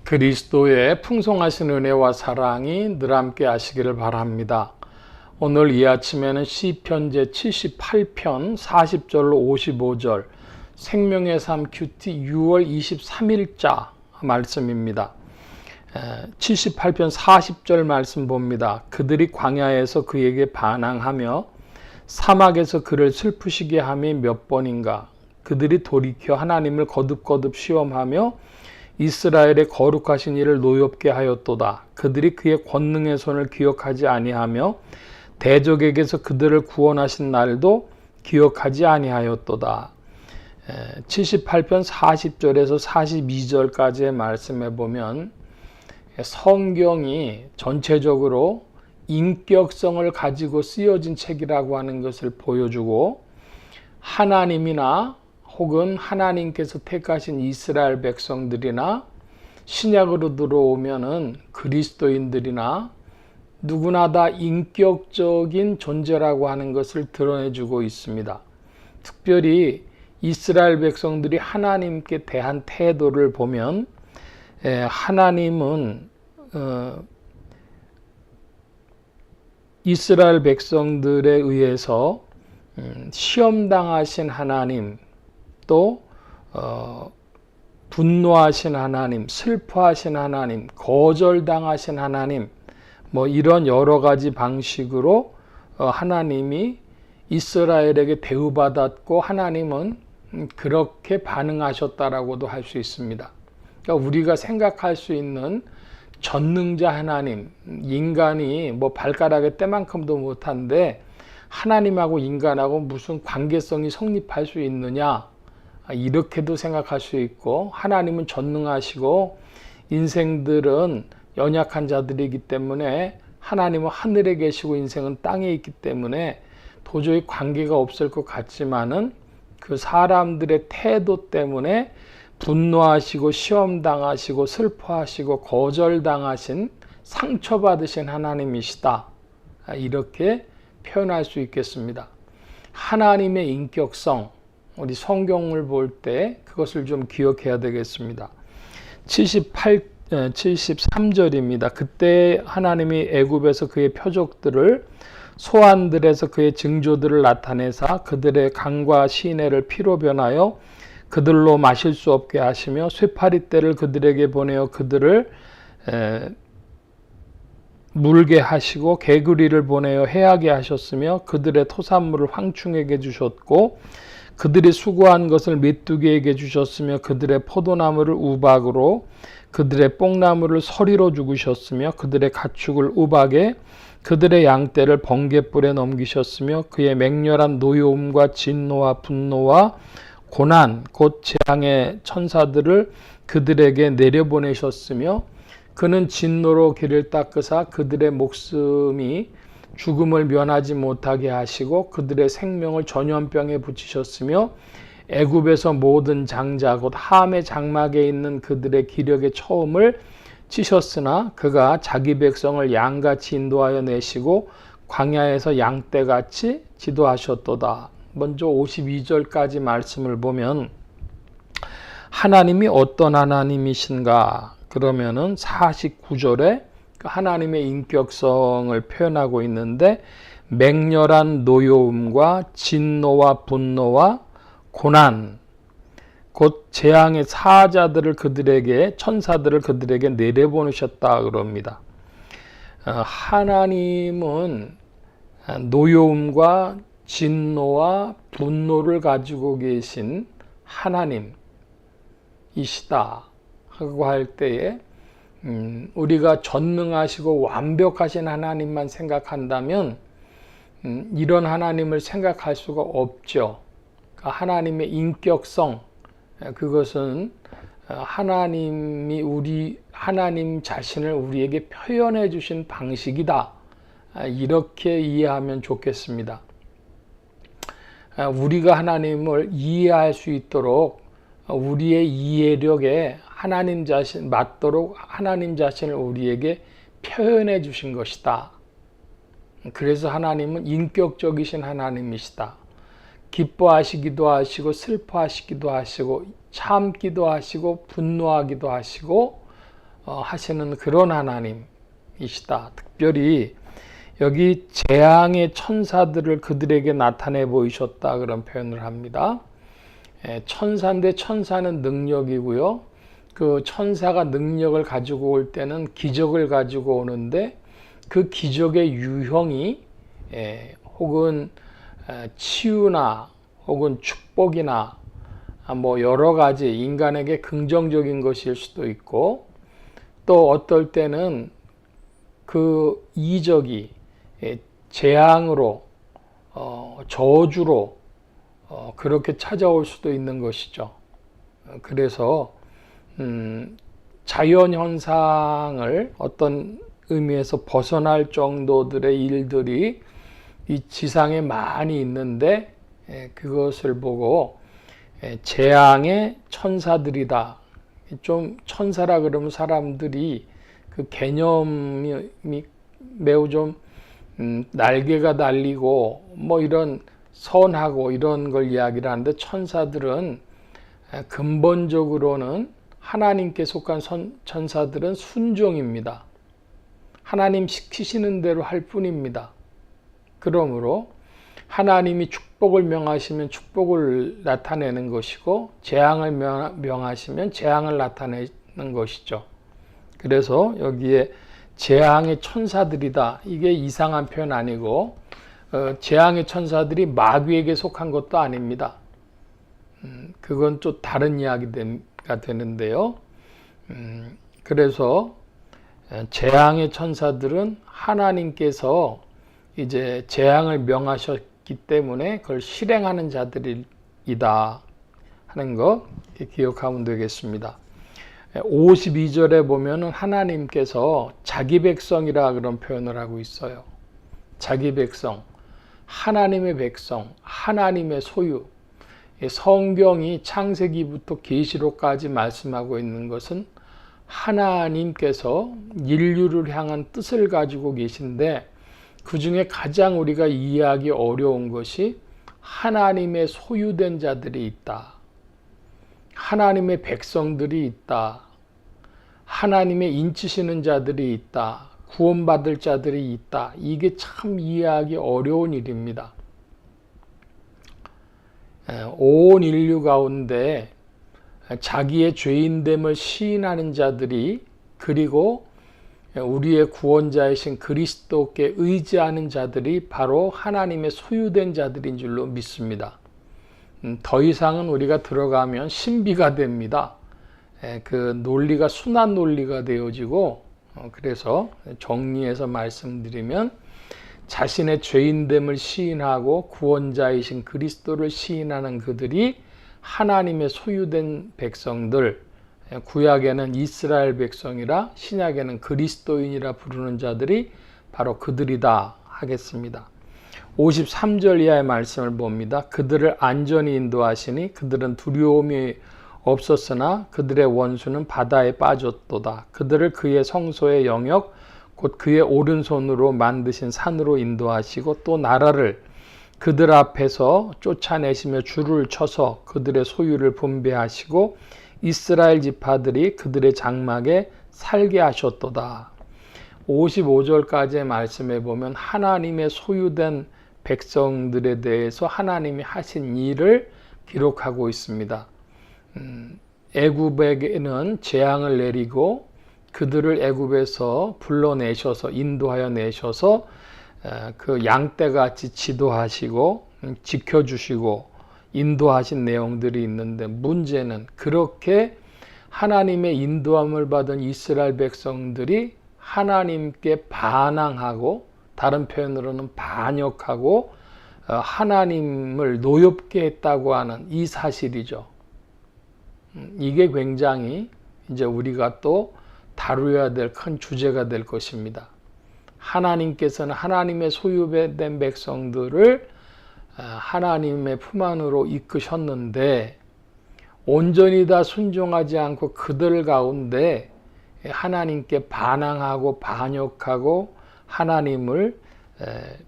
그리스도의 풍성하신 은혜와 사랑이 늘 함께 하시기를 바랍니다. 오늘 이 아침에는 시편 제78편 40절로 55절 생명의 삶 큐티 6월 23일자 말씀입니다. 78편 40절 말씀 봅니다. 그들이 광야에서 그에게 반항하며 사막에서 그를 슬프시게 함이 몇 번인가. 그들이 돌이켜 하나님을 거듭거듭 시험하며 이스라엘의 거룩하신 이를 노엽게 하였도다. 그들이 그의 권능의 손을 기억하지 아니하며 대적에게서 그들을 구원하신 날도 기억하지 아니하였도다. 78편 40절에서 42절까지의 말씀에 보면 성경이 전체적으로 인격성을 가지고 쓰여진 책이라고 하는 것을 보여주고, 하나님이나 혹은 하나님께서 택하신 이스라엘 백성들이나 신약으로 들어오면은 그리스도인들이나 누구나 다 인격적인 존재라고 하는 것을 드러내주고 있습니다. 특별히 이스라엘 백성들이 하나님께 대한 태도를 보면 하나님은 이스라엘 백성들에 의해서 시험당하신 하나님, 또 분노하신 하나님, 슬퍼하신 하나님, 거절당하신 하나님, 이런 여러 가지 방식으로 하나님이 이스라엘에게 대우받았고, 하나님은 그렇게 반응하셨다라고도 할 수 있습니다. 그러니까 우리가 생각할 수 있는 전능자 하나님, 인간이 발가락의 때만큼도 못한데 하나님하고 인간하고 무슨 관계성이 성립할 수 있느냐, 이렇게도 생각할 수 있고, 하나님은 전능하시고 인생들은 연약한 자들이기 때문에 하나님은 하늘에 계시고 인생은 땅에 있기 때문에 도저히 관계가 없을 것 같지만은 그 사람들의 태도 때문에 분노하시고 시험당하시고 슬퍼하시고 거절당하신 상처받으신 하나님이시다, 이렇게 표현할 수 있겠습니다. 하나님의 인격성, 우리 성경을 볼 때 그것을 좀 기억해야 되겠습니다. 73절입니다. 그때 하나님이 애굽에서 그의 표적들을, 소환들에서 그의 징조들을 나타내사 그들의 강과 시내를 피로 변하여 그들로 마실 수 없게 하시며 쇠파리떼를 그들에게 보내어 그들을 물게 하시고 개구리를 보내어 해하게 하셨으며 그들의 토산물을 황충에게 주셨고 그들이 수고한 것을 메뚜기에게 주셨으며 그들의 포도나무를 우박으로 그들의 뽕나무를 서리로 죽으셨으며 그들의 가축을 우박에 그들의 양떼를 번갯불에 넘기셨으며 그의 맹렬한 노여움과 진노와 분노와 고난 곧 재앙의 천사들을 그들에게 내려보내셨으며 그는 진노로 길을 닦으사 그들의 목숨이 죽음을 면하지 못하게 하시고 그들의 생명을 전염병에 붙이셨으며 애굽에서 모든 장자 곧 함의 장막에 있는 그들의 기력의 처음을 치셨으나 그가 자기 백성을 양같이 인도하여 내시고 광야에서 양떼같이 지도하셨도다. 먼저 52절까지 말씀을 보면 하나님이 어떤 하나님이신가? 그러면은 49절에 하나님의 인격성을 표현하고 있는데, 맹렬한 노여움과 진노와 분노와 고난 곧 재앙의 사자들을 그들에게, 천사들을 그들에게 내려보내셨다 그럽니다. 하나님은 노여움과 진노와 분노를 가지고 계신 하나님이시다 하고 할 때에 우리가 전능하시고 완벽하신 하나님만 생각한다면 이런 하나님을 생각할 수가 없죠. 하나님의 인격성, 그것은 하나님 자신을 우리에게 표현해 주신 방식이다, 이렇게 이해하면 좋겠습니다. 우리가 하나님을 이해할 수 있도록 우리의 이해력에 하나님 자신 맞도록 하나님 자신을 우리에게 표현해 주신 것이다. 그래서 하나님은 인격적이신 하나님이시다. 기뻐하시기도 하시고 슬퍼하시기도 하시고 참기도 하시고 분노하기도 하시고 하시는 그런 하나님이시다. 특별히 여기 재앙의 천사들을 그들에게 나타내 보이셨다 그런 표현을 합니다. 천사인데 천사는 능력이고요. 그 천사가 능력을 가지고 올 때는 기적을 가지고 오는데 그 기적의 유형이 혹은 치유나 혹은 축복이나 뭐 여러 가지 인간에게 긍정적인 것일 수도 있고 또 어떨 때는 그 이적이 재앙으로 저주로 그렇게 찾아올 수도 있는 것이죠. 그래서 자연현상을 어떤 의미에서 벗어날 정도들의 일들이 이 지상에 많이 있는데 그것을 보고 재앙의 천사들이다. 좀 천사라 그러면 사람들이 그 개념이 매우 좀 날개가 달리고 뭐 이런 선하고 이런 걸 이야기를 하는데 천사들은 근본적으로는 하나님께 속한 천사들은 순종입니다. 하나님 시키시는 대로 할 뿐입니다. 그러므로 하나님이 축복을 명하시면 축복을 나타내는 것이고 재앙을 명하시면 재앙을 나타내는 것이죠. 그래서 여기에 재앙의 천사들이다. 이게 이상한 표현 아니고 재앙의 천사들이 마귀에게 속한 것도 아닙니다. 그건 또 다른 이야기가 되는데요. 그래서 재앙의 천사들은 하나님께서 이제 재앙을 명하셨기 때문에 그걸 실행하는 자들이다 하는 거 기억하면 되겠습니다. 52절에 보면은 하나님께서 자기 백성이라 그런 표현을 하고 있어요. 자기 백성, 하나님의 백성, 하나님의 소유. 성경이 창세기부터 계시록까지 말씀하고 있는 것은 하나님께서 인류를 향한 뜻을 가지고 계신데 그 중에 가장 우리가 이해하기 어려운 것이 하나님의 소유된 자들이 있다. 하나님의 백성들이 있다. 하나님의 인치시는 자들이 있다. 구원받을 자들이 있다. 이게 참 이해하기 어려운 일입니다. 온 인류 가운데 자기의 죄인됨을 시인하는 자들이 그리고 우리의 구원자이신 그리스도께 의지하는 자들이 바로 하나님의 소유된 자들인 줄로 믿습니다. 더 이상은 우리가 들어가면 신비가 됩니다. 그 논리가 순한 논리가 되어지고 그래서 정리해서 말씀드리면 자신의 죄인됨을 시인하고 구원자이신 그리스도를 시인하는 그들이 하나님의 소유된 백성들, 구약에는 이스라엘 백성이라 신약에는 그리스도인이라 부르는 자들이 바로 그들이다 하겠습니다. 53절 이하의 말씀을 봅니다. 그들을 안전히 인도하시니 그들은 두려움이 없었으나 그들의 원수는 바다에 빠졌도다. 그들을 그의 성소의 영역 곧 그의 오른손으로 만드신 산으로 인도하시고 또 나라를 그들 앞에서 쫓아내시며 줄을 쳐서 그들의 소유를 분배하시고 이스라엘 지파들이 그들의 장막에 살게 하셨도다. 55절까지의 말씀에 보면 하나님의 소유된 백성들에 대해서 하나님이 하신 일을 기록하고 있습니다. 애굽에게는 재앙을 내리고 그들을 애굽에서 불러내셔서 인도하여 내셔서 그 양떼같이 지도하시고 지켜주시고 인도하신 내용들이 있는데 문제는 그렇게 하나님의 인도함을 받은 이스라엘 백성들이 하나님께 반항하고 다른 표현으로는 반역하고 하나님을 노엽게 했다고 하는 이 사실이죠. 이게 굉장히 이제 우리가 또 다루어야 될 큰 주제가 될 것입니다. 하나님께서는 하나님의 소유된 백성들을 하나님의 품 안으로 이끄셨는데 온전히 다 순종하지 않고 그들 가운데 하나님께 반항하고 반역하고 하나님을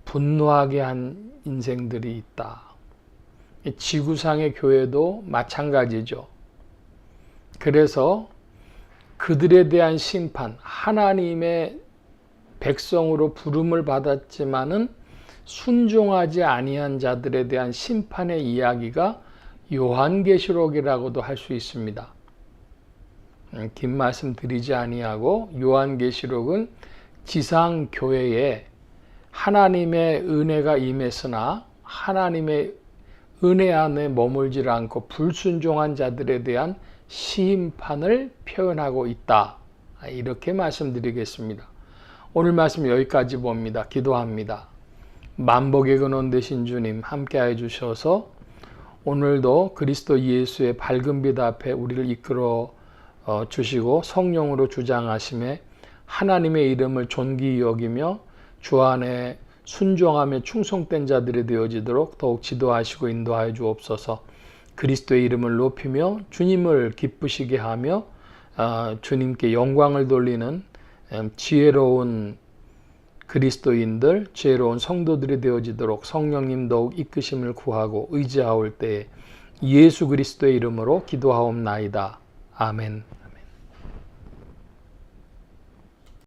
분노하게 한 인생들이 있다. 지구상의 교회도 마찬가지죠. 그래서 그들에 대한 심판, 하나님의 백성으로 부름을 받았지만은 순종하지 아니한 자들에 대한 심판의 이야기가 요한계시록이라고도 할 수 있습니다. 긴 말씀 드리지 아니하고 요한계시록은 지상교회에 하나님의 은혜가 임했으나 하나님의 은혜 안에 머물지 않고 불순종한 자들에 대한 심판을 표현하고 있다. 이렇게 말씀드리겠습니다. 오늘 말씀 여기까지 봅니다. 기도합니다. 만복의 근원 되신 주님 함께해 주셔서 오늘도 그리스도 예수의 밝은 빛 앞에 우리를 이끌어 주시고 성령으로 주장하심에 하나님의 이름을 존귀히 여기며 주 안에 순종하며 충성된 자들이 되어지도록 더욱 지도하시고 인도하여 주옵소서. 그리스도의 이름을 높이며 주님을 기쁘시게 하며 주님께 영광을 돌리는 지혜로운 그리스도인들, 지혜로운 성도들이 되어지도록 성령님 더욱 이끄심을 구하고 의지하올 때에 예수 그리스도의 이름으로 기도하옵나이다. 아멘.